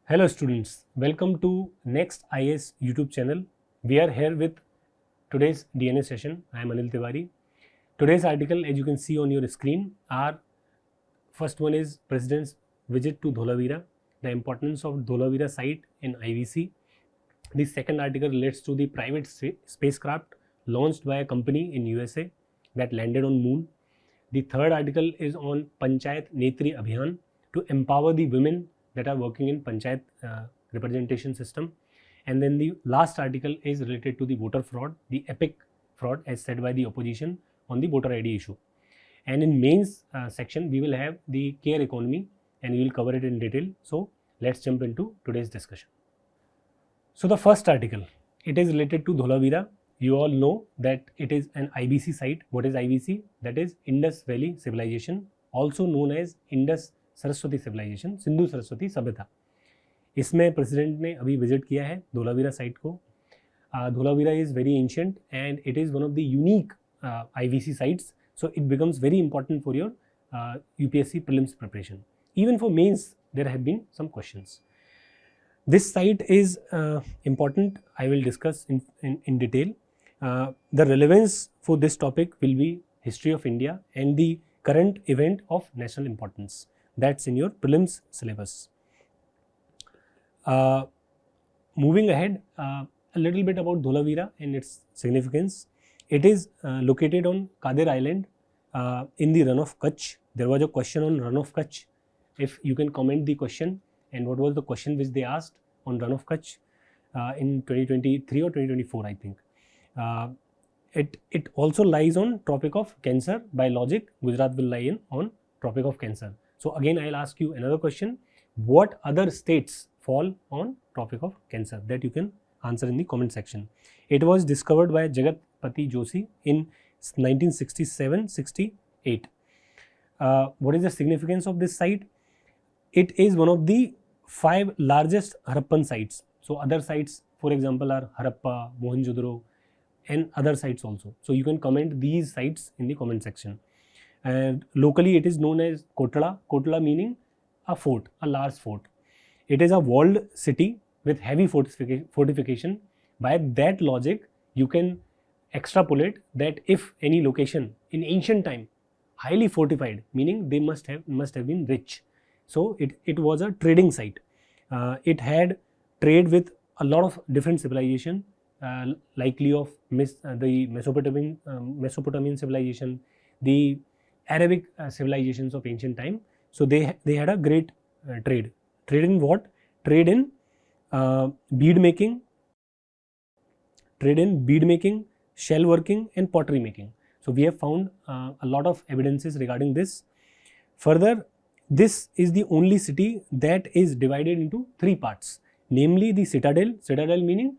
Hello students, welcome to Next IAS YouTube channel. We are here with today's DNA session. I am Anil Tiwari. Today's article, as you can see on your screen, our first one is President's visit to Dholavira, the importance of Dholavira site in IVC. The second article relates to the private spacecraft launched by a company in USA that landed on moon. The third article is on Panchayat Netri Abhiyan to empower the women that are working in Panchayat representation system. And then the last article is related to the voter fraud, the epic fraud as said by the opposition on the voter ID issue. And in mains section, we will have the care economy and we will cover it in detail. So let's jump into today's discussion. So the first article, it is related to Dholavira. You all know that it is an IBC site. What is IBC? That is Indus Valley Civilization, also known as Indus Saraswati civilisation, Sindhu Saraswati सभ्यता. इसमें president ने अभी visit किया है Dholavira site को. Dholavira is very ancient and it is one of the unique IVC sites, so it becomes very important for your UPSC prelims preparation. Even for mains, there have been some questions. This site is important. I will discuss in detail. The relevance for this topic will be history of India and the current event of national importance. That's in your prelims syllabus. Moving ahead, a little bit about Dholavira and its significance. It is located on Kadir Island in the Run of Kutch. There was a question on Run of Kutch. If you can comment the question and what was the question which they asked on Run of Kutch in 2023 or 2024, I think. It also lies on Tropic of Cancer. By logic, Gujarat will lie on Tropic of Cancer. So again, I'll ask you another question. What other states fall on Tropic of Cancer? That you can answer in the comment section. It was discovered by Jagatpati Joshi in 1967-68. What is the significance of this site? It is one of the 5 largest Harappan sites. So other sites, for example, are Harappa, Mohenjo-daro, and other sites also. So you can comment these sites in the comment section. And locally it is known as Kotla. Kotla meaning a fort, a large fort. It is a walled city with heavy fortification. By that logic, you can extrapolate that if any location in ancient time highly fortified, meaning they must have been rich. So it was a trading site. It had trade with a lot of different civilization, likely of the Mesopotamian civilization, the Arabic civilizations of ancient time. So they had a great trade. Trade in what? Trade in bead making, shell working and pottery making. So we have found a lot of evidences regarding this. Further, this is the only city that is divided into 3 parts, namely the citadel meaning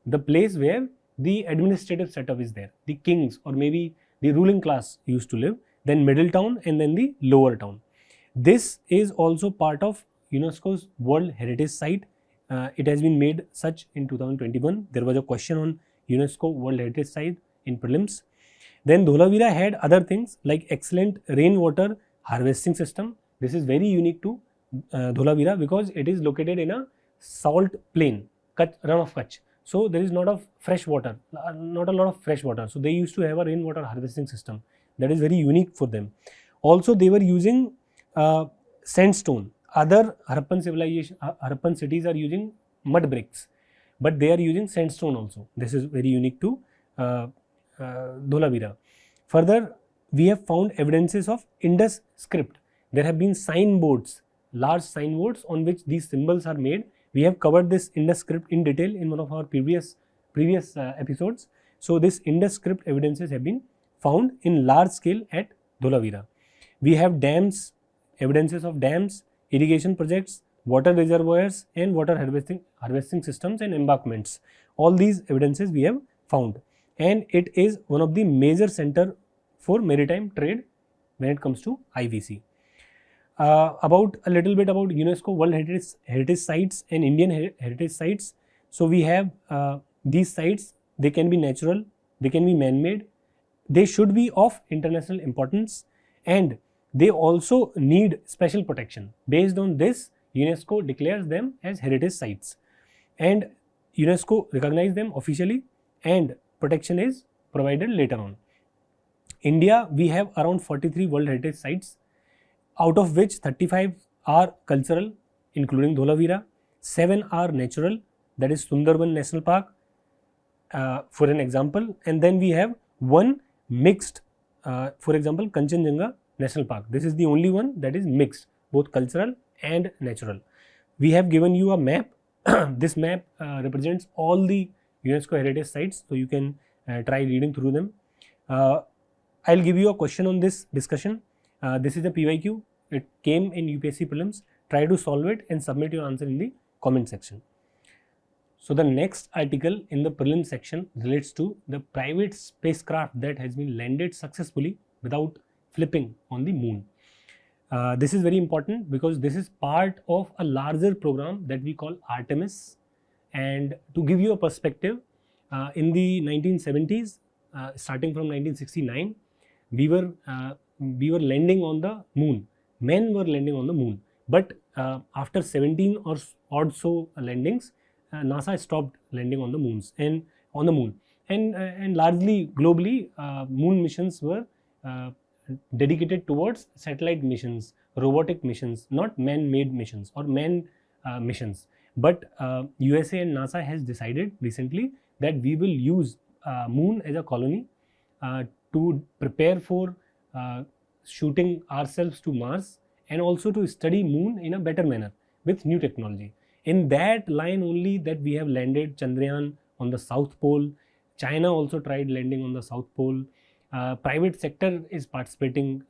the place where the administrative setup is there, the kings or maybe the ruling class used to live, then middle town and then the lower town. This is also part of UNESCO's World Heritage Site. It has been made such in 2021. There was a question on UNESCO World Heritage Site in prelims. Then Dholavira had other things like excellent rainwater harvesting system. This is very unique to Dholavira because it is located in a salt plain, Run of Kutch. So there is not a lot of fresh water. So they used to have a rainwater harvesting system. That is very unique for them. Also, they were using sandstone. Other Harappan cities are using mud bricks, but they are using sandstone also. This is very unique to Dholavira. Further, we have found evidences of Indus script. There have been signboards, large signboards on which these symbols are made. We have covered this Indus script in detail in one of our previous episodes. So this Indus script evidences have been found in large scale at Dholavira. We have dams, evidences of dams, irrigation projects, water reservoirs and water harvesting systems and embankments. All these evidences we have found, and it is one of the major center for maritime trade when it comes to IVC. About a little bit about UNESCO World Heritage Sites and Indian Heritage Sites. So we have these sites. They can be natural, they can be man-made, they should be of international importance, and they also need special protection. Based on this, UNESCO declares them as heritage sites, and UNESCO recognize them officially, and protection is provided later on. India, we have around 43 World Heritage Sites, out of which 35 are cultural, including Dholavira, 7 are natural, that is Sundarban National Park, for an example, and then we have 1 mixed, for example, Kanchenjunga National Park. This is the only one that is mixed, both cultural and natural. We have given you a map. This map represents all the UNESCO heritage sites, so you can try reading through them. I'll give you a question on this discussion. This is a PYQ. It came in UPSC prelims. Try to solve it and submit your answer in the comment section. So the next article in the prelim section relates to the private spacecraft that has been landed successfully without flipping on the moon. This is very important because this is part of a larger program that we call Artemis. And to give you a perspective, in the 1970s, starting from 1969, we were landing on the moon. Men were landing on the moon. But after 17 or odd so landings, NASA stopped landing on the moons and on the moon. And largely globally, moon missions were dedicated towards satellite missions, robotic missions, not man-made missions or missions. But USA and NASA has decided recently that we will use moon as a colony to prepare for shooting ourselves to Mars and also to study moon in a better manner with new technology. In that line only that we have landed Chandrayaan on the South Pole. China also tried landing on the South Pole. Private sector is participating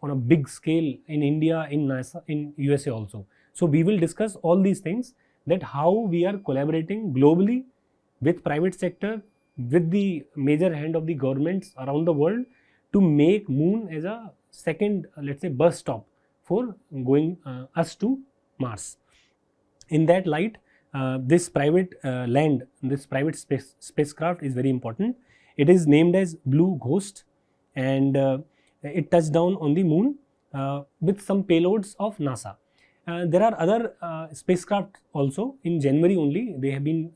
on a big scale in India, in NASA, in USA also. So we will discuss all these things, that how we are collaborating globally with private sector, with the major hand of the governments around the world to make moon as a second, let's say, bus stop for going us to Mars. In that light, this private spacecraft is very important. It is named as Blue Ghost, and it touched down on the moon with some payloads of NASA. There are other spacecraft also. In January only, they have been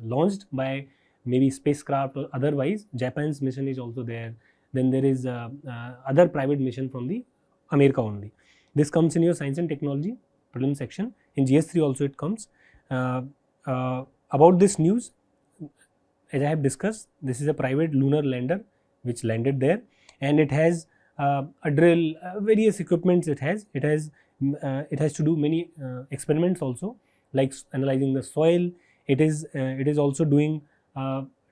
launched by maybe spacecraft or otherwise. Japan's mission is also there. Then there is other private mission from the America only. This comes in your science and technology prelim section. In GS3 also it comes. About this news, as I have discussed, this is a private lunar lander which landed there, and it has a drill, various equipments it has. It has to do many experiments also, like analyzing the soil. It is also doing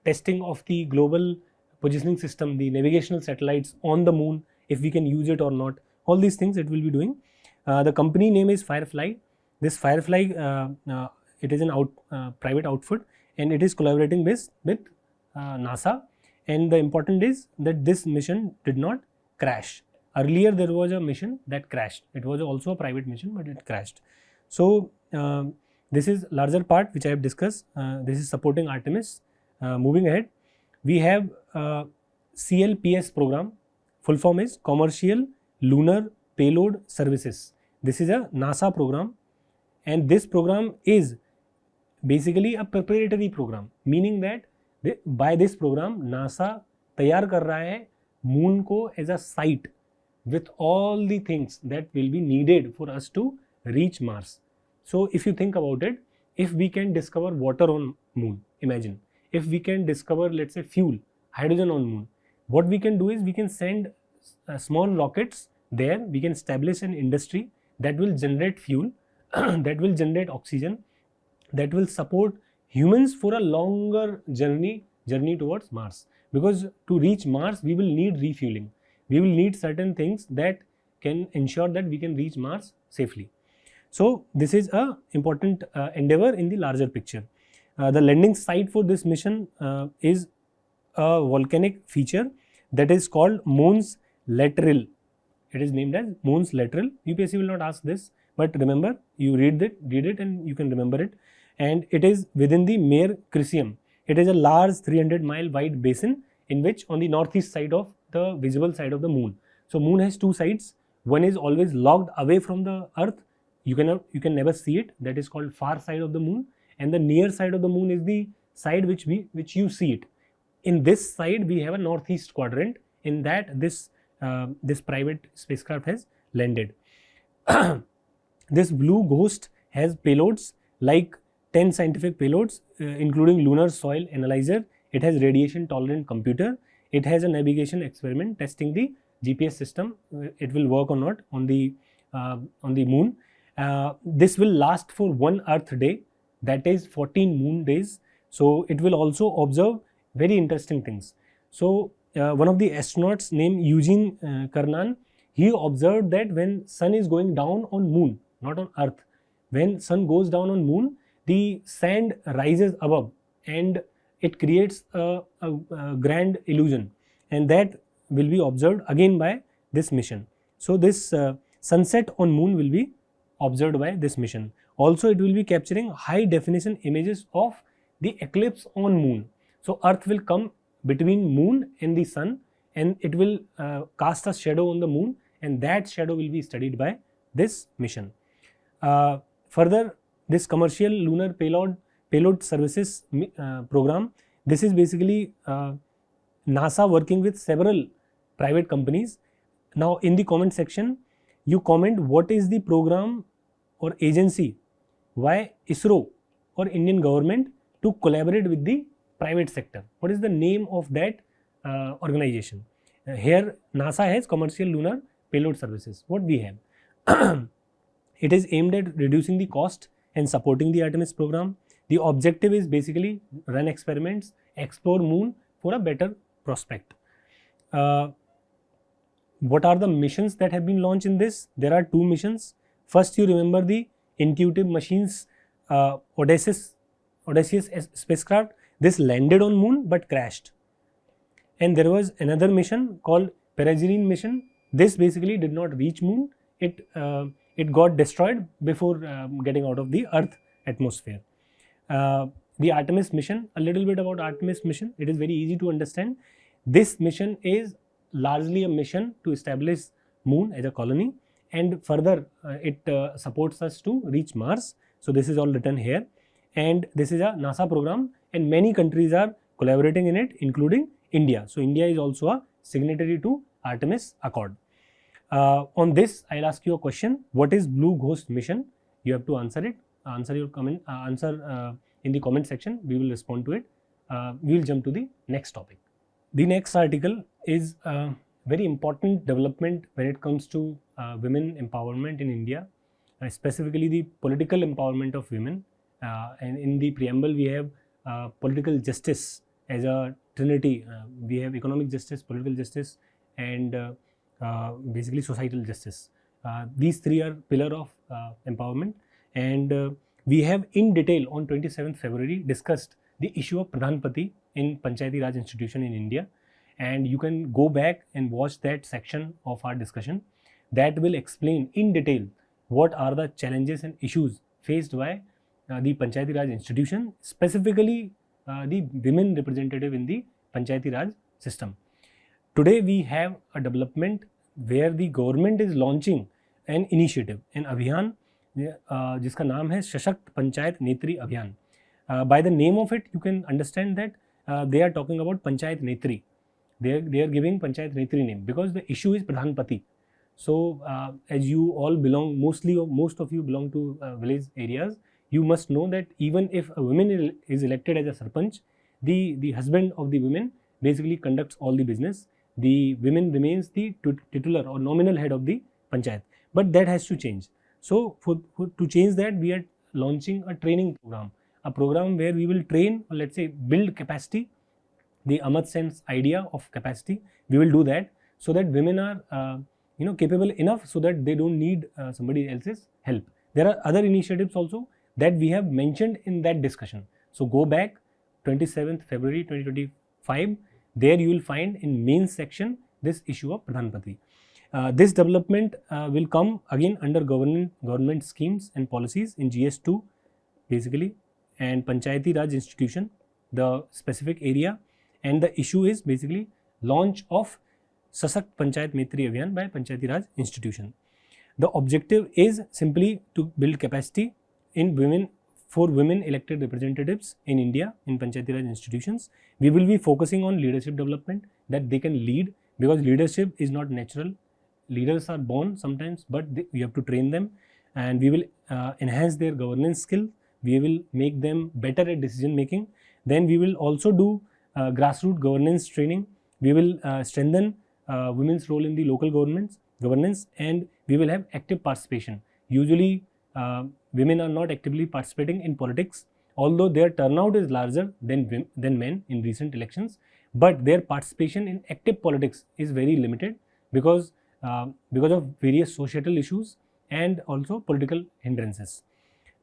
testing of the global positioning system, the navigational satellites on the moon, if we can use it or not. All these things it will be doing. The company name is Firefly. This Firefly, it is an private outfit, and it is collaborating with NASA. And the important is that this mission did not crash. Earlier there was a mission that crashed. It was also a private mission, but it crashed. So this is larger part which I have discussed. This is supporting Artemis. Moving ahead, we have CLPS program. Full form is Commercial Lunar Payload Services. This is a NASA program, and this program is basically a preparatory program, meaning that by this program NASA तैयार कर रहा है moon को as a site with all the things that will be needed for us to reach Mars. So if you think about it, if we can discover water on moon, imagine if we can discover, let's say, fuel, hydrogen on moon, what we can do is we can send small rockets there. We can establish an industry that will generate fuel, that will generate oxygen, that will support humans for a longer journey towards Mars. Because to reach Mars, we will need refueling. We will need certain things that can ensure that we can reach Mars safely. So this is a important endeavor in the larger picture. The landing site for this mission is a volcanic feature that is called Mons Lateral. It is named as Mons Lateral. UPSC will not ask this, but remember, you read it and you can remember it. And it is within the Mare Crisium. It is a large 300-mile wide basin in which on the northeast side of the visible side of the moon. So moon has two sides. One is always locked away from the earth. you can never see it. That is called far side of the moon, and the near side of the moon is the side which you see it. In this side we have a northeast quadrant. In that this private spacecraft has landed. This blue ghost has payloads like 10 scientific payloads, including lunar soil analyzer. It has radiation tolerant computer. It has a navigation experiment testing the GPS system. It will work or not on the moon. This will last for 1 Earth day, that is 14 moon days. So it will also observe very interesting things. So one of the astronauts named Eugene Cernan, he observed that when sun is going down on moon, not on Earth, when sun goes down on moon, the sand rises above and it creates a grand illusion, and that will be observed again by this mission. So this sunset on moon will be observed by this mission. Also it will be capturing high definition images of the eclipse on moon. So Earth will come between moon and the sun, and it will cast a shadow on the moon, and that shadow will be studied by this mission. Further, this commercial lunar payload services program, this is basically NASA working with several private companies. Now in the comment section you comment what is the program or agency, why ISRO or Indian government to collaborate with the private sector. What is the name of that organization? Here NASA has commercial lunar payload services. What we have? It is aimed at reducing the cost and supporting the Artemis program. The objective is basically run experiments, explore moon for a better prospect. What are the missions that have been launched in this? There are 2 missions. First, you remember the Intuitive Machines Odysseus spacecraft. This landed on moon but crashed. And there was another mission called Peregrine mission. This basically did not reach moon. It got destroyed before getting out of the Earth atmosphere. The Artemis mission, a little bit about Artemis mission. It is very easy to understand. This mission is largely a mission to establish moon as a colony, and further it supports us to reach Mars. So this is all written here, and this is a NASA program, and many countries are collaborating in it, including India. So India is also a signatory to Artemis Accord. On this, I'll ask you a question. What is Blue Ghost mission? You have to answer it. Answer your comment. Answer in the comment section. We will respond to it. We will jump to the next topic. The next article is a very important development when it comes to women empowerment in India, specifically the political empowerment of women. And in the preamble, we have political justice as a trinity. We have economic justice, political justice, and basically societal justice. These 3 are pillar of empowerment, and we have in detail on 27th February discussed the issue of Pradhan Pati in Panchayati Raj institution in India, and you can go back and watch that section of our discussion that will explain in detail what are the challenges and issues faced by the Panchayati Raj institution, specifically the women representative in the Panchayati Raj system. Today we have a development where the government is launching an initiative, an abhiyan, जिसका नाम है सशक्त पंचायत नेत्री अभियान. By the name of it, you can understand that they are talking about Panchayat Netri. They are giving Panchayat Netri name because the issue is Pradhan Pati. So as you all belong, most of you belong to village areas, you must know that even if a woman is elected as a sarpanch, the husband of the woman basically conducts all the business. The women remains the titular or nominal head of the panchayat, but that has to change. So to change that, we are launching a training program, a program where we will train, or let's say build capacity, the Ahmed Sen's idea of capacity. We will do that so that women are capable enough so that they don't need somebody else's help. There are other initiatives also that we have mentioned in that discussion. So go back 27th February 2025. There you will find in main section this issue of Pradhan Pati. This development will come again under government schemes and policies in GS2 basically, and Panchayati Raj institution, the specific area, and the issue is basically launch of Sasakt Panchayat Netri Abhiyan by Panchayati Raj institution. The objective is simply to build capacity in women, for women elected representatives in India in Panchayati Raj institutions. We will be focusing on leadership development, that they can lead, because leadership is not natural. Leaders are born sometimes, but we have to train them, and we will enhance their governance skill. We will make them better at decision making. Then we will also do grassroots governance training. We will strengthen women's role in the local governance, and we will have active participation. Usually women are not actively participating in politics, although their turnout is larger than men in recent elections, but their participation in active politics is very limited because of various societal issues and also political hindrances.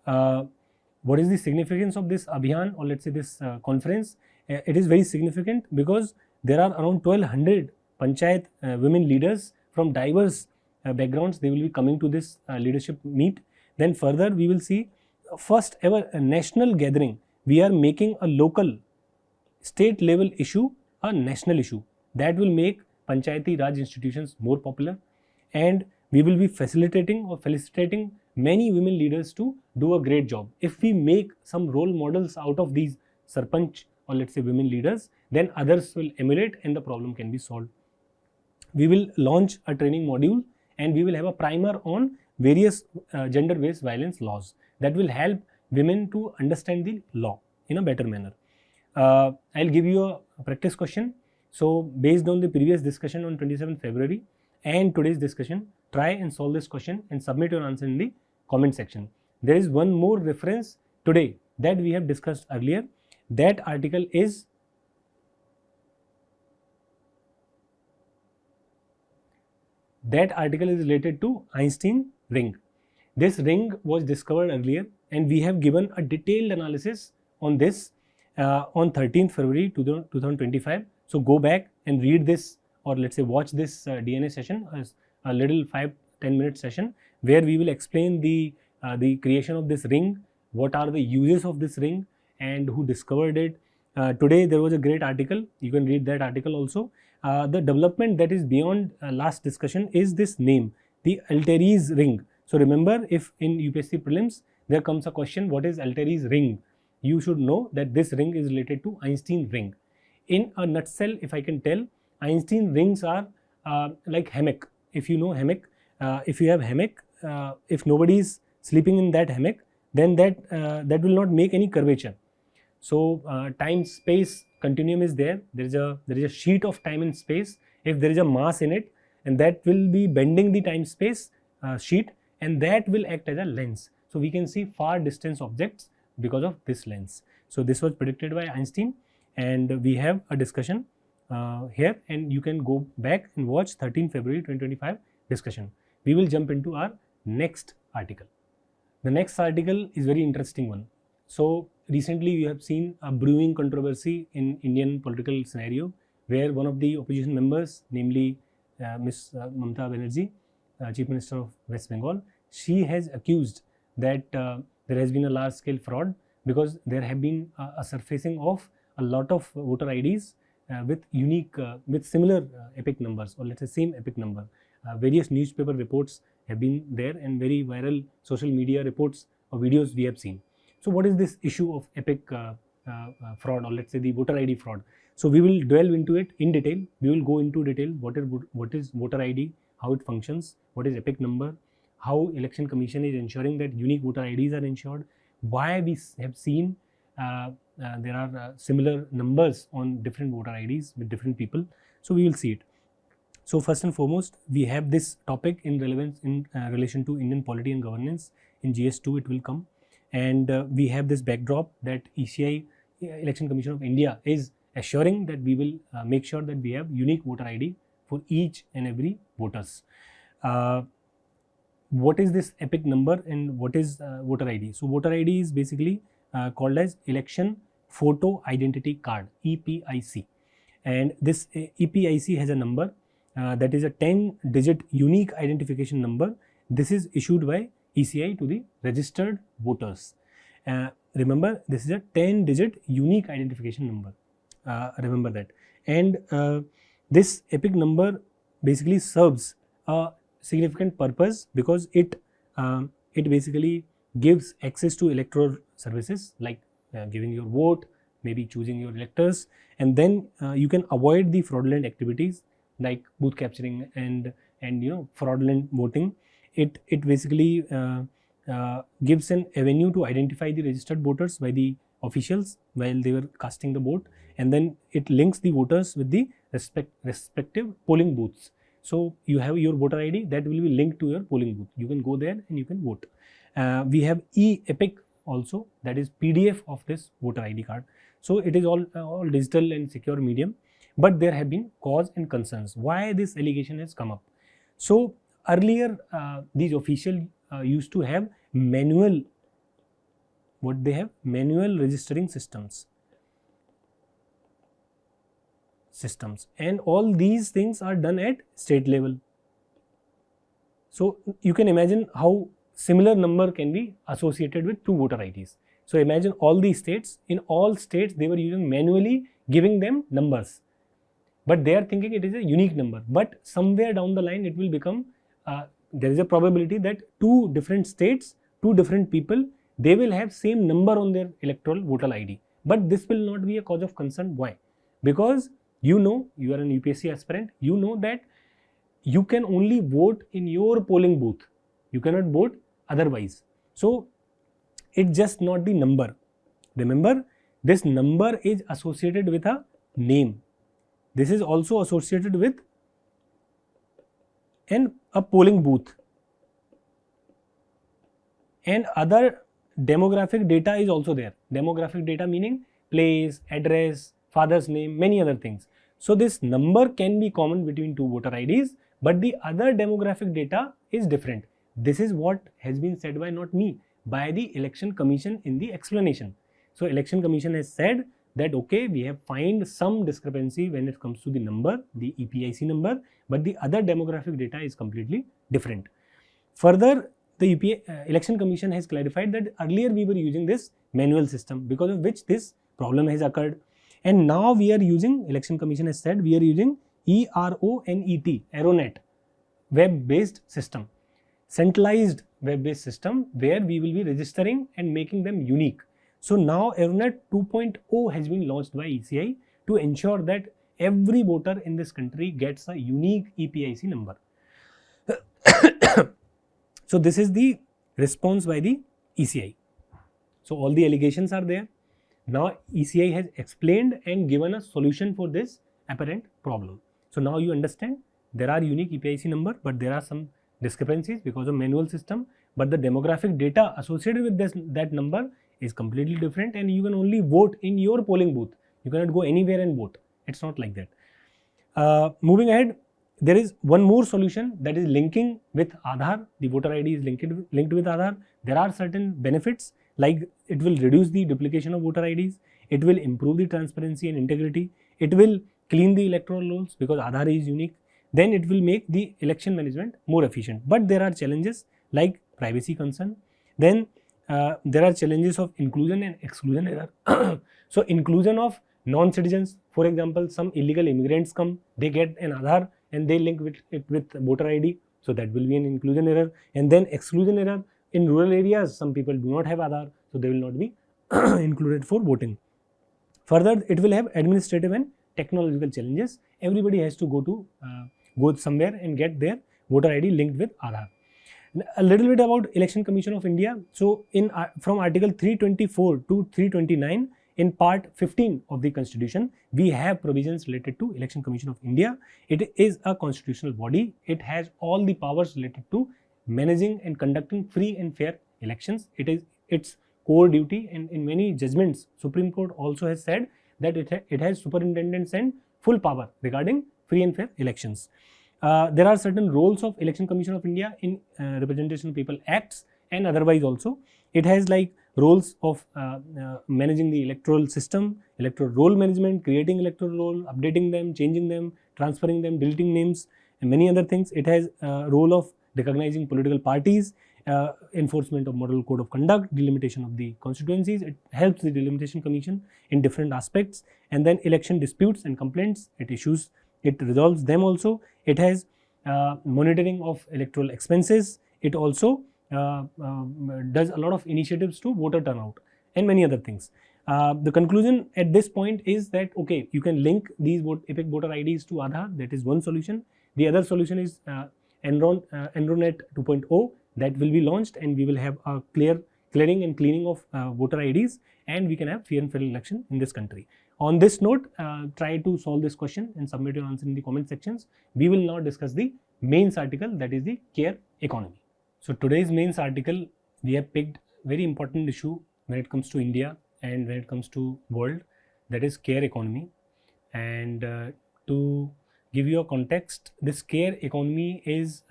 What is the significance of this Abhiyan, or let's say this conference? It is very significant because there are around 1200 Panchayat women leaders from diverse backgrounds. They will be coming to this leadership meet. Then further we will see first ever national gathering. We are making a local state level issue a national issue. That will make Panchayati Raj institutions more popular, and we will be facilitating or felicitating many women leaders to do a great job. If we make some role models out of these sarpanch, or let's say women leaders, then others will emulate and the problem can be solved. We will launch a training module, and we will have a primer on various gender based violence laws that will help women to understand the law in a better manner. I'll give you a practice question. So based on the previous discussion on 27th February and today's discussion, try and solve this question and submit your answer in the comment section. There is one more reference today that we have discussed earlier. That article is related to Einstein ring. This ring was discovered earlier, and we have given a detailed analysis on this on 13th February 2025. So go back and read this, or let's say watch this DNA session as a little 5-10 minute session where we will explain the creation of this ring, what are the uses of this ring, and who discovered it. Today there was a great article. You can read that article also. The development that is beyond last discussion is this name, the Altair's ring. So remember, if in UPSC prelims there comes a question, what is Altair's ring? You should know that this ring is related to Einstein ring. In a nutshell, if I can tell, Einstein rings are like hammock. If you know hammock, if you have hammock, if nobody is sleeping in that hammock, then that will not make any curvature. So time-space continuum is there. There is a sheet of time and space. If there is a mass in it, and that will be bending the time-space sheet, and that will act as a lens. So we can see far distance objects because of this lens. So this was predicted by Einstein, and we have a discussion here, and you can go back and watch 13 February 2025 discussion. We will jump into our next article. The next article is very interesting one. So recently we have seen a brewing controversy in Indian political scenario, where one of the opposition members, namely Ms. Mamata Banerjee, Chief Minister of West Bengal, she has accused that there has been a large scale fraud because there have been a surfacing of a lot of voter IDs with unique, with similar epic numbers, or let's say same epic number. Various newspaper reports have been there, and very viral social media reports or videos we have seen. So what is this issue of epic fraud, or let's say the voter ID fraud? So we will delve into it in detail. We will go into detail what is voter ID, how it functions, what is epic number, how Election Commission is ensuring that unique voter IDs are ensured, why we have seen there are similar numbers on different voter IDs with different people. So we will see it. So first and foremost, we have this topic in relevance in relation to Indian polity and governance. In GS2 it will come, and we have this backdrop that ECI, Election Commission of India, is assuring that we will make sure that we have unique voter ID for each and every voters. What is this epic number and what is voter ID? So voter ID is basically called as Election Photo Identity Card, EPIC, and this EPIC has a number that is a 10-digit unique identification number. This is issued by ECI to the registered voters. Remember, this is a 10-digit unique identification number. Remember that. And this epic number basically serves a significant purpose because it basically gives access to electoral services like giving your vote, maybe choosing your electors, and then you can avoid the fraudulent activities like booth capturing and fraudulent voting. It basically gives an avenue to identify the registered voters by the officials while they were casting the vote, and then it links the voters with the respective polling booths. So you have your voter ID that will be linked to your polling booth. You can go there and you can vote. We have e-epic also, that is PDF of this voter ID card. So it is all digital and secure medium, but there have been cause and concerns why this allegation has come up. So earlier these officials used to have manual registering systems, and all these things are done at state level. So you can imagine how similar number can be associated with two voter IDs. So imagine all these states, in all states they were using manually giving them numbers, but they are thinking it is a unique number, but somewhere down the line it will become there is a probability that two different states, two different people, they will have same number on their electoral voter ID, but this will not be a cause of concern. Why? Because you are an UPSC aspirant, you know that you can only vote in your polling booth, you cannot vote otherwise. So it's just not the number. Remember, this number is associated with a name. This is also associated with a polling booth, and other demographic data is also there. Demographic data meaning place, address, father's name, many other things. So this number can be common between two voter IDs, but the other demographic data is different. This is what has been said by not me, by the Election Commission in the explanation. So Election Commission has said that okay, we have find some discrepancy when it comes to the number, the EPIC number, but the other demographic data is completely different. Further, the Election Commission has clarified that earlier we were using this manual system, because of which this problem has occurred, and now we are using, Election Commission has said, we are using ERONET, web-based system, centralized web-based system, where we will be registering and making them unique. So now ERONET 2.0 has been launched by ECI to ensure that every voter in this country gets a unique EPIC number. So this is the response by the ECI. So all the allegations are there. Now ECI has explained and given a solution for this apparent problem. So now you understand there are unique EPIC number, but there are some discrepancies because of manual system, but the demographic data associated with that number is completely different, and you can only vote in your polling booth. You cannot go anywhere and vote. It's not like that. Moving ahead, there is one more solution, that is linking with Aadhaar. The voter ID is linked with Aadhaar. There are certain benefits, like it will reduce the duplication of voter IDs, it will improve the transparency and integrity, it will clean the electoral rolls because Aadhaar is unique, then it will make the election management more efficient. But there are challenges like privacy concern, then there are challenges of inclusion and exclusion error. So inclusion of non-citizens, for example, some illegal immigrants come, they get an Aadhaar and they link it with voter ID, so that will be an inclusion error. And then exclusion error, in rural areas some people do not have Aadhaar, so they will not be included for voting. Further, it will have administrative and technological challenges. Everybody has to go somewhere and get their voter ID linked with Aadhaar. A little bit about Election Commission of India. So from Article 324 to 329 in Part 15 of the Constitution, we have provisions related to Election Commission of India. It is a constitutional body. It has all the powers related to managing and conducting free and fair elections. It is its core duty, and in many judgments, Supreme Court also has said that it has superintendence and full power regarding free and fair elections. There are certain roles of Election Commission of India in Representation of People Acts and otherwise also. It has like roles of managing the electoral system, electoral roll management, creating electoral roll, updating them, changing them, transferring them, deleting names, and many other things. It has a role of recognizing political parties, enforcement of model code of conduct, delimitation of the constituencies. It helps the delimitation commission in different aspects, and then election disputes and complaints, it resolves them also. It has monitoring of electoral expenses. It also does a lot of initiatives to voter turnout and many other things. The conclusion at this point is that okay, you can link these epic voter IDs to Aadhaar. That is one solution. The other solution is Enronet 2.0 that will be launched, and we will have a clearing and cleaning of voter IDs, and we can have fair and fair election in this country. On this note, try to solve this question and submit your answer in the comment sections. We will now discuss the mains article, that is the care economy. So today's mains article, we have picked very important issue when it comes to India and when it comes to world, that is care economy. And to give you a context, this care economy is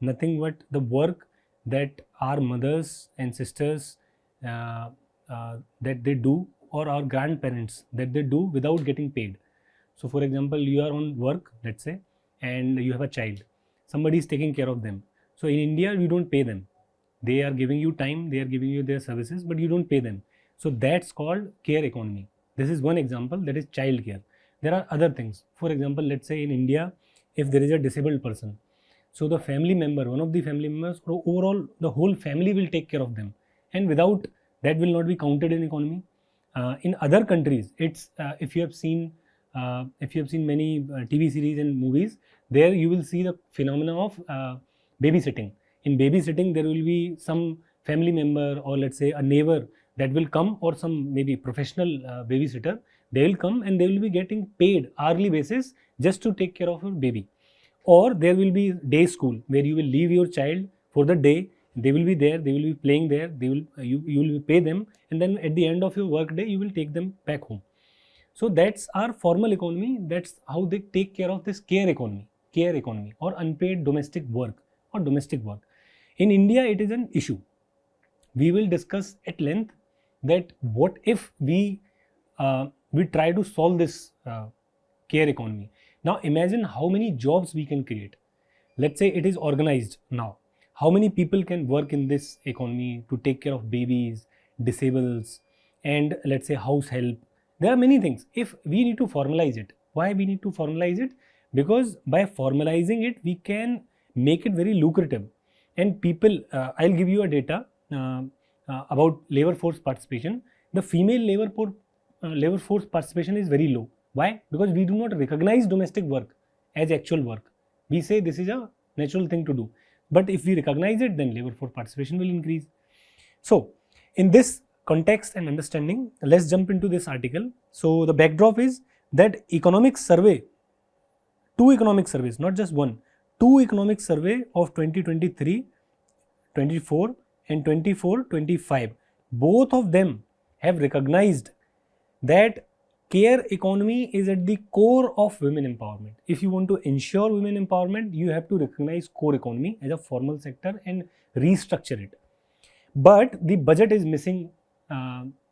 nothing but the work that our mothers and sisters that they do, or our grandparents that they do without getting paid. So for example, you are on work, let's say, and you have a child, somebody is taking care of them. So in India, you don't pay them. They are giving you time, they are giving you their services, but you don't pay them. So that's called care economy. This is one example, that is child care. There are other things. For example, let's say in India, if there is a disabled person, so the family member, one of the family members, or overall the whole family will take care of them, and without that will not be counted in economy. In other countries, it's if you have seen many TV series and movies, there you will see the phenomena of babysitting. In babysitting, there will be some family member, or let's say a neighbor, that will come, or some maybe professional babysitter. They will come and they will be getting paid hourly basis just to take care of your baby. Or there will be day school where you will leave your child for the day. They will be there, they will be playing there, you will pay them, and then at the end of your work day you will take them back home. So that's our formal economy. That's how they take care of this care economy or unpaid domestic work or domestic work. In India, it is an issue. We will discuss at length that what if we try to solve this care economy. Now imagine how many jobs we can create. Let's say it is organized now. How many people can work in this economy to take care of babies, disables, and let's say house help. There are many things. If we need to formalize it, why we need to formalize it? Because by formalizing it, we can make it very lucrative. And people, I'll give you a data about labor force participation. The female labor force participation is very low. Why? Because we do not recognize domestic work as actual work. We say this is a natural thing to do. But if we recognize it, then labor force participation will increase. So in this context and understanding, let's jump into this article. So the backdrop is that economic survey, two economic surveys, not just one, two economic survey of 2023, 24 and 24-25, both of them have recognized that care economy is at the core of women empowerment. If you want to ensure women empowerment, you have to recognize core economy as a formal sector and restructure it. But the budget is missing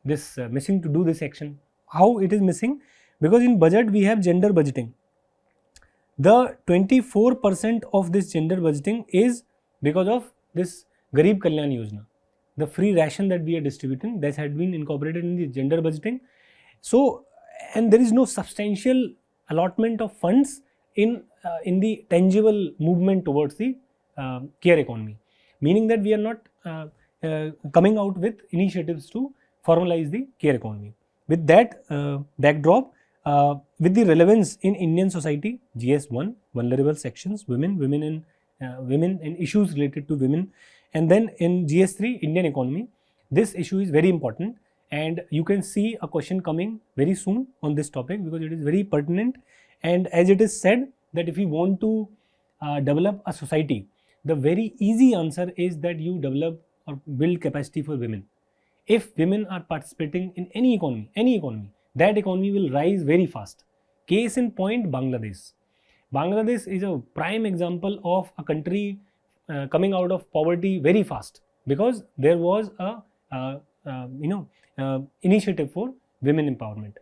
missing to do this action. How it is missing? Because in budget we have gender budgeting. The 24% of this gender budgeting is because of this Garib Kalyan Yojana. The free ration that we are distributing, that had been incorporated in the gender budgeting. So, and there is no substantial allotment of funds in the tangible movement towards the care economy, meaning that we are not coming out with initiatives to formalize the care economy. With that backdrop, with the relevance in Indian society, GS1, vulnerable sections, women and issues related to women, and then in GS3, Indian economy, this issue is very important. And you can see a question coming very soon on this topic because it is very pertinent. And as it is said that if you want to develop a society, the very easy answer is that you develop or build capacity for women. If women are participating in any economy, that economy will rise very fast. Case in point, Bangladesh. Bangladesh is a prime example of a country coming out of poverty very fast because there was a initiative for women empowerment.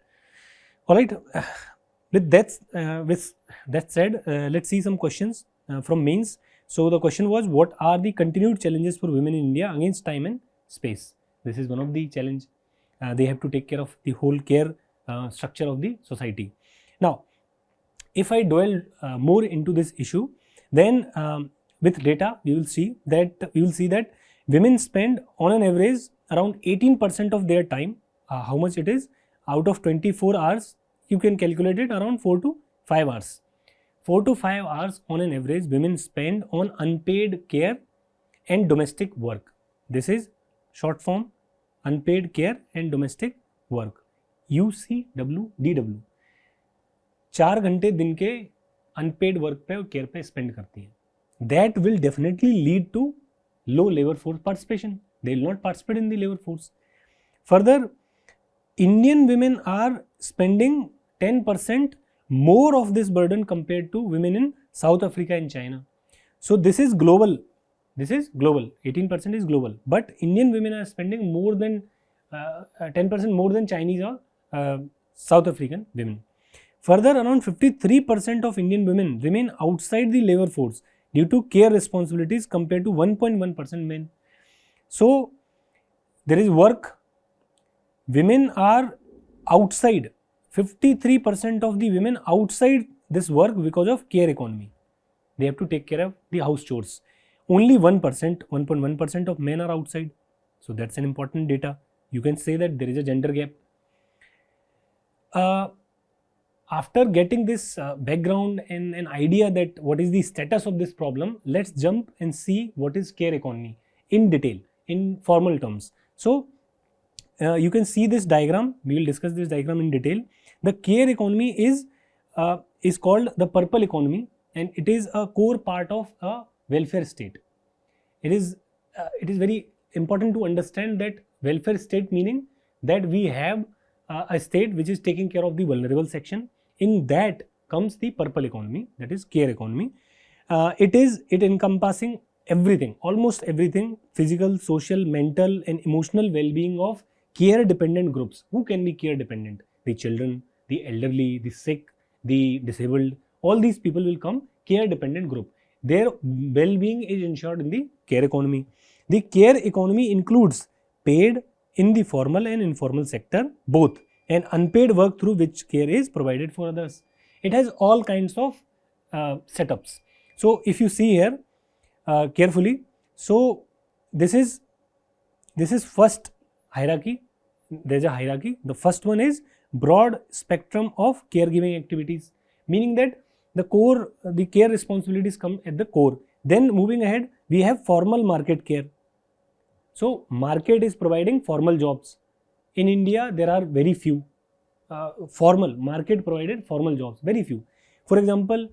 All right. With that said, let's see some questions from mains. So the question was, what are the continued challenges for women in India against time and space? This is one of the challenge. They have to take care of the whole care structure of the society. Now, if I dwell more into this issue, Then with data, we will see that women spend on an average around 18% of their time. How much it is? Out of 24 hours, you can calculate it around 4 to 5 hours. 4 to 5 hours on an average women spend on unpaid care and domestic work. This is short form, unpaid care and domestic work, UCWDW. 4 घंटे दिन के unpaid work पे और care पे spend करती है. That will definitely lead to low labor force participation. They will not participate in the labor force. Further, Indian women are spending 10% more of this burden compared to women in South Africa and China. So this is global. 18% is global. But Indian women are spending more than 10% more than Chinese or South African women. Further, around 53% of Indian women remain outside the labor force due to care responsibilities compared to 1.1% men. So there is work. Women are outside. 53% of the women outside this work because of care economy. They have to take care of the house chores. Only 1.1% of men are outside. So that's an important data. You can say that there is a gender gap. After getting this background and an idea that what is the status of this problem, let's jump and see what is care economy in detail, in formal terms. So you can see this diagram. We will discuss this diagram in detail. The care economy is called the purple economy, and it is a core part of a welfare state. It is very important to understand that welfare state meaning that we have a state which is taking care of the vulnerable section. In that comes the purple economy, that is care economy. It encompassing everything, almost everything, physical, social, mental and emotional well-being of care dependent groups. Who can be care dependent? The children, the elderly, the sick, the disabled, all these people will come care dependent group. Their well-being is ensured in the care economy. The care economy includes paid in the formal and informal sector both, and unpaid work through which care is provided for others. It has all kinds of setups. So if you see here carefully, so this is first hierarchy. There is a hierarchy. The first one is broad spectrum of caregiving activities, meaning that the care responsibilities come at the core. Then moving ahead, we have formal market care. So market is providing formal jobs. In India, there are very few formal market provided formal jobs, very few. For example,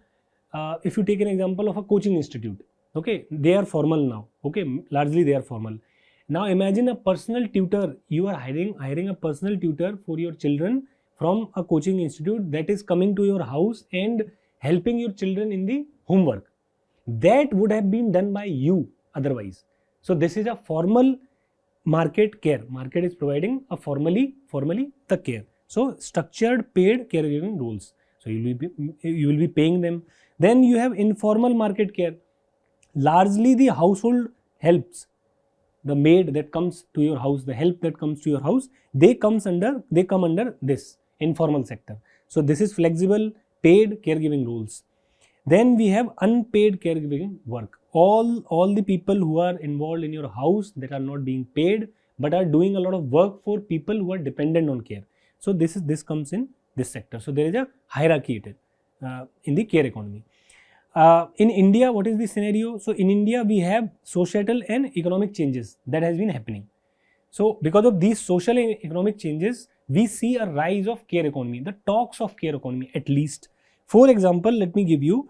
if you take an example of a coaching institute, okay, they are formal now, okay, largely they are formal. Now imagine a personal tutor. You are hiring a personal tutor for your children from a coaching institute that is coming to your house and helping your children in the homework. That would have been done by you otherwise. So this is a formal market care. Market is providing a formally the care. So structured paid caregiving roles. So you will be paying them. Then you have informal market care. Largely the household helps. The maid that comes to your house, the help that comes to your house, they come under this informal sector. So this is flexible paid caregiving roles. Then we have unpaid caregiving work. All the people who are involved in your house that are not being paid but are doing a lot of work for people who are dependent on care. So this comes in this sector. So there is a hierarchy in the care economy. In India, what is the scenario? So in India, we have societal and economic changes that has been happening. So because of these social and economic changes, we see a rise of care economy, the talks of care economy at least. For example, let me give you,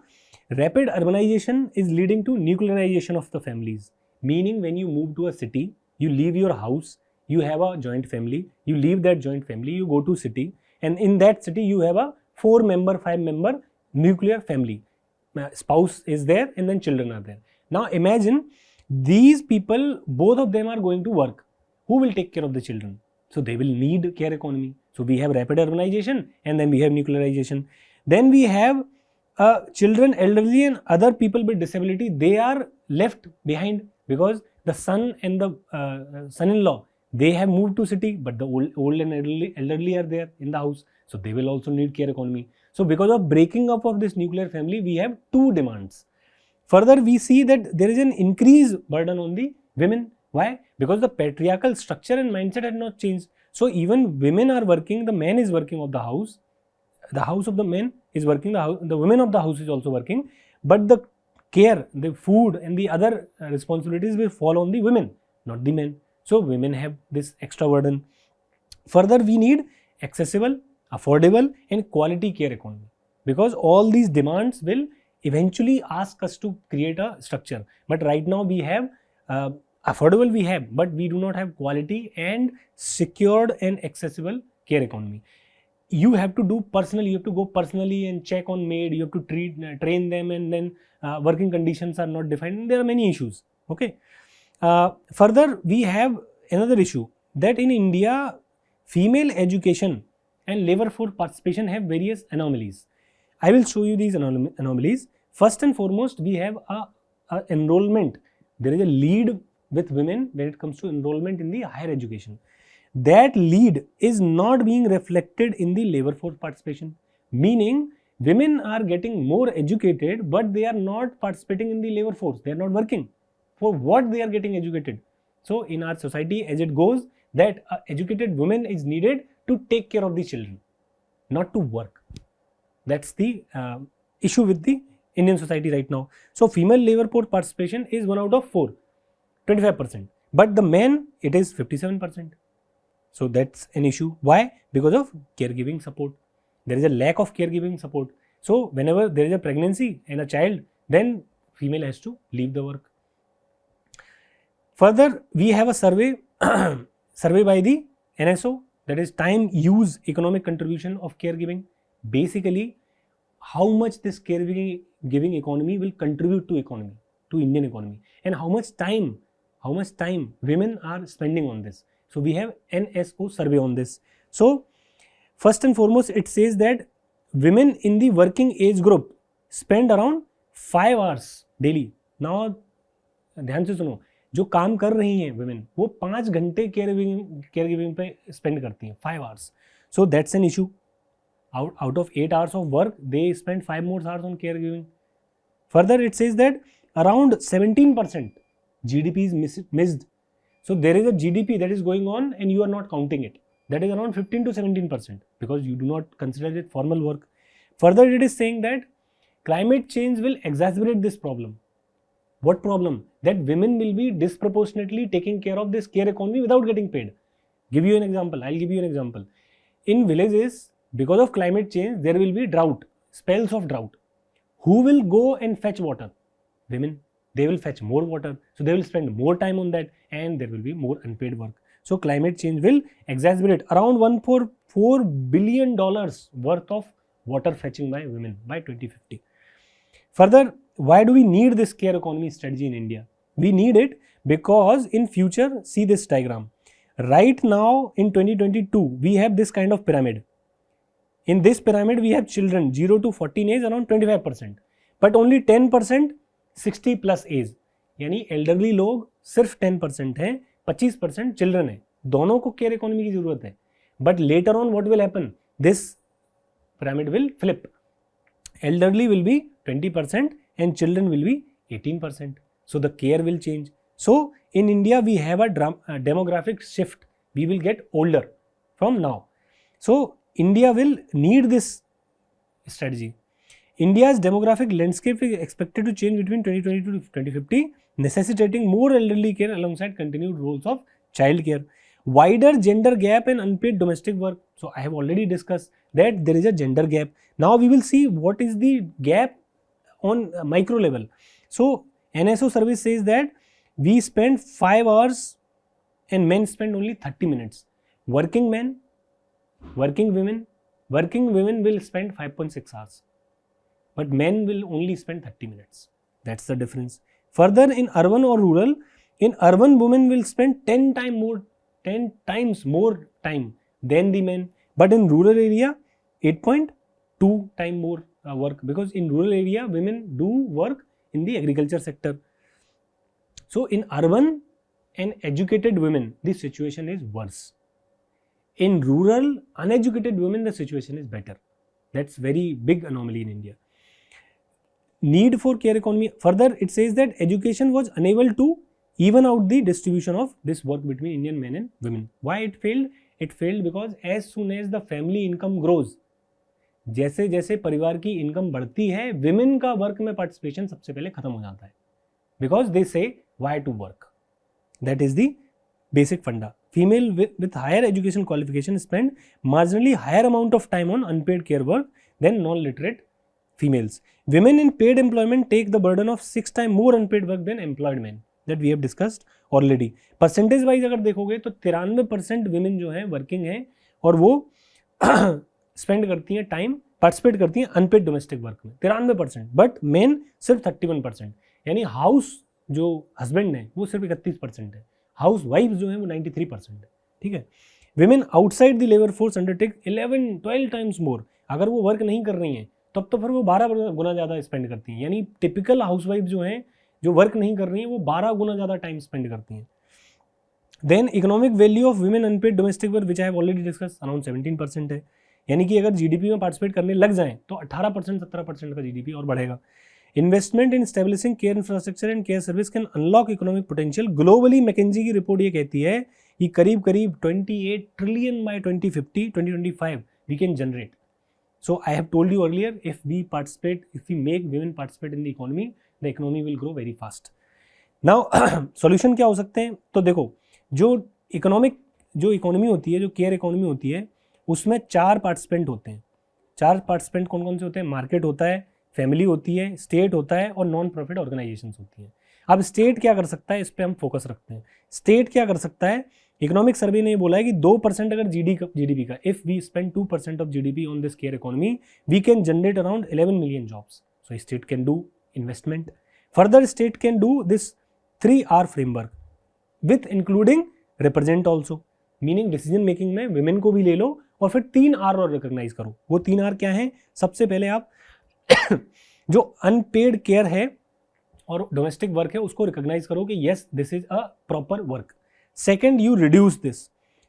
rapid urbanization is leading to nuclearization of the families. Meaning when you move to a city, you leave your house, you have a joint family, you leave that joint family, you go to city, and in that city you have a 4-member, 5-member nuclear family. Spouse is there and then children are there. Now imagine these people, both of them are going to work. Who will take care of the children? So they will need care economy. So we have rapid urbanization and then we have nuclearization. Then we have children, elderly and other people with disability. They are left behind because the son and the son-in-law, they have moved to city, but the old and elderly are there in the house. So they will also need care economy. So because of breaking up of this nuclear family, we have two demands. Further, we see that there is an increased burden on the women. Why? Because the patriarchal structure and mindset had not changed. So even women are working, the man is working of the house of the men is working, the women of the house is also working, but the care, the food and the other responsibilities will fall on the women, not the men. So women have this extra burden. Further, we need accessible, affordable and quality care economy, because all these demands will eventually ask us to create a structure. But right now we have affordable, we have, but we do not have quality and secured and accessible care economy. You have to do personally, you have to go personally and check on maid, you have to train them, and then working conditions are not defined. There are many issues. Okay. Further, we have another issue that in India, female education and labor force participation have various anomalies. I will show you these anomalies. First and foremost, we have a enrollment. There is a lead with women when it comes to enrollment in the higher education. That lead is not being reflected in the labor force participation, meaning women are getting more educated, but they are not participating in the labor force. They are not working. For what they are getting educated? So in our society, as it goes, that educated woman is needed to take care of the children, not to work. That's the issue with the Indian society right now. So female labor force participation is 1 out of 4, 25%. But the men, it is 57%. So that's an issue. Why? Because of caregiving support. There is a lack of caregiving support. So whenever there is a pregnancy and a child, then female has to leave the work. Further, we have a survey by the NSO, that is time use economic contribution of caregiving. Basically, how much this caregiving economy will contribute to economy, to Indian economy, and how much time women are spending on this. So we have NSO survey on this. So first and foremost, it says that women in the working age group spend around 5 hours daily. Now ध्यान से सुनो, जो काम कर रही हैं women, वो 5 घंटे caregiving पे spend करती हैं, 5 hours. So that's an issue. Out of 8 hours of work, they spend 5 more hours on caregiving. Further, it says that around 17% GDP is missed. So there is a GDP that is going on and you are not counting it. That is around 15 to 17% because you do not consider it formal work. Further, it is saying that climate change will exacerbate this problem. What problem? That women will be disproportionately taking care of this care economy without getting paid. Give you an example. I'll give you an example. In villages, because of climate change, there will be drought, spells of drought. Who will go and fetch water? Women. They will fetch more water, so they will spend more time on that and there will be more unpaid work. So climate change will exacerbate around $1.4 billion worth of water fetching by women by 2050. Further, why do we need this care economy strategy in India? We need it because in future, see this diagram. Right now in 2022, we have this kind of pyramid. In this pyramid, we have children 0 to 14 age around 25%, but only 10% 60 plus as, यानी elderly लोग सिर्फ 10% हैं, 25% children है. दोनों को care economy की जरूरत है. But later on what will happen, this pyramid will flip. Elderly will be 20% and children will be 18%. So the care will change. So in India we have a demographic shift. We will get older from now. So India will need this strategy. India's demographic landscape is expected to change between 2020 to 2050, necessitating more elderly care alongside continued roles of child care. Wider gender gap and unpaid domestic work. So I have already discussed that there is a gender gap. Now we will see what is the gap on micro level. So NSO survey says that we spend 5 hours and men spend only 30 minutes. Working men, working women will spend 5.6 hours. But men will only spend 30 minutes. That's the difference. Further, in urban or rural, in urban women will spend 10 times more time than the men. But in rural area, 8.2 times more work, because in rural area, women do work in the agriculture sector. So in urban and educated women, the situation is worse. In rural, uneducated women, the situation is better. That's very big anomaly in India. need for care economy. Further, it says that education was unable to even out the distribution of this work between Indian men and women. Why it failed? It failed because as soon as the family income grows, जैसे जैसे परिवार की income बढ़ती है, women का work में participation सबसे पहले खत्म हो जाता है, because they say why to work. That is the basic funda. Female with higher education qualification spend marginally higher amount of time on unpaid care work than non-literate females. Women in paid employment take the burden of 6 times more unpaid work than employed men. That we have discussed already. Percentage wise अगर देखोगे तो 93% women जो हैं working हैं और वो spend करती हैं time, participate करती हैं unpaid domestic work में 93%, but men सिर्फ 31%. यानी house जो husband है वो सिर्फ 31% है, हाउस वाइफ जो है वो 93% है. ठीक है. Women outside the labour force undertake 11-12 times more. अगर वो वर्क नहीं कर रही हैं तब तो फिर वो 12 गुना ज़्यादा स्पेंड करती हैं. यानी टिपिकल हाउस वाइफ जो हैं जो वर्क नहीं कर रही हैं वो 12 गुना ज़्यादा टाइम स्पेंड करती हैं. Then economic value of women unpaid domestic work which I have already discuss around 17% है. यानी कि अगर जीडीपी में पार्टिसिपेट करने लग जाएं तो 18% 17% का जीडीपी और बढ़ेगा. Investment in establishing care infrastructure and care service can unlock economic potential. Globally McKinsey की रिपोर्ट ये कहती है कि करीब करीब 28 trillion by 2050-2025 we can generate. So I have told you earlier, if we participate, if we make women participate in the economy will grow very fast. Now solution क्या हो सकते हैं? तो देखो, जो इकोनॉमी होती है, जो केयर इकोनॉमी होती है, उसमें 4 पार्टिसिपेंट होते हैं. 4 पार्टिसिपेंट कौन कौन से होते हैं? मार्केट होता है, फैमिली होती है, स्टेट होता है और नॉन प्रॉफिट ऑर्गेनाइजेशंस होती हैं. अब स्टेट क्या कर सकता है, इस पे हम फोकस रखते हैं. स्टेट क्या कर सकता है? इकोनॉमिक सर्वे ने बोला है कि 2% अगर जीडीपी का, if we spend 2% of GDP on this care economy, we can generate around 11 million jobs. So state can do investment. Further state can do this 3R framework with including represent also, meaning decision making में women को भी ले लो और फिर 3R और recognise करो. वो 3R क्या है? सबसे पहले आप जो अनपेड केयर है और डोमेस्टिक वर्क है उसको रिकॉग्नाइज करो कि yes this is a proper work. Second, you reduce this.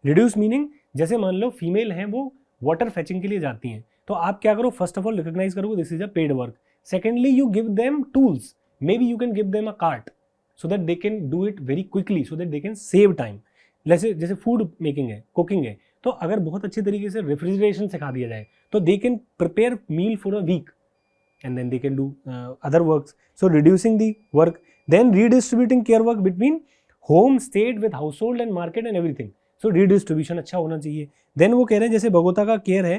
Reduce meaning जैसे मान लो फीमेल हैं वो वाटर फेचिंग के लिए जाती हैं, तो आप क्या करो? फर्स्ट ऑफ ऑल रिकॉग्नाइज करो this is a paid work. Secondly, you give them tools, may be you can give them a cart so that they can do it very quickly, so that they can save time. जैसे food making है, cooking है, तो अगर बहुत अच्छी तरीके से refrigeration सिखा दिया जाए तो they can prepare meal for a week and then they can do other works. So reducing the work, then redistributing care work between home, state with household and market and everything. So redistribution अच्छा होना चाहिए. Then वो कह रहे हैं जैसे बगोता का care है,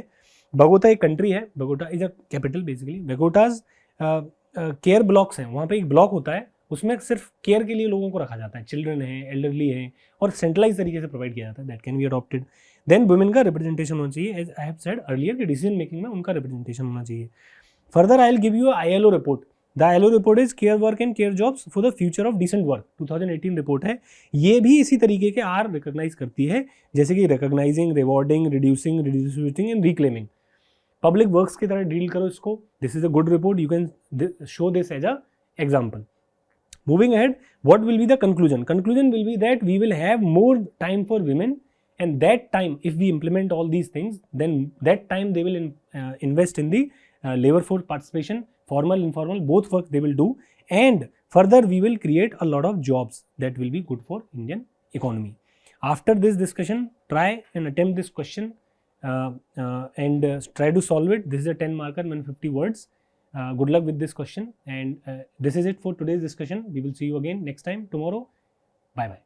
बगोता एक कंट्री है, Bogota is a capital basically. Bogota's care blocks हैं, वहाँ पे एक ब्लॉक होता है, उसमें सिर्फ केयर के लिए लोगों को रखा जाता है, चिल्ड्रन हैं, एल्डरली हैं, और सेंट्रलाइज तरीके से प्रोवाइड किया जाता है. That can be adopted. Then women का रिप्रेजेंटेशन होना चाहिए, as I have said earlier कि डिसीजन मेकिंग में उनका रिप्रेजेंटेशन होना चाहिए. Further, I will give you a ILO report. The ILO report is Care Work and Care Jobs for the Future of Decent Work. 2018 report है. ये भी इसी तरीके के R रिकॉग्नाइज करती है, जैसे कि recognising, rewarding, reducing, redistributing and reclaiming. Public works की तरह डील करो इसको. This is a good report, you can show this as a example. Moving ahead, what will be the conclusion? Conclusion will be that we will have more time for women, and that time, if we implement all these things, then that time they will invest in the labor force participation, formal, informal, both work they will do, and further we will create a lot of jobs that will be good for Indian economy. After this discussion, try and attempt this question and try to solve it. This is a 10 marker, 150 words. Good luck with this question, and this is it for today's discussion. We will see you again next time tomorrow. Bye bye.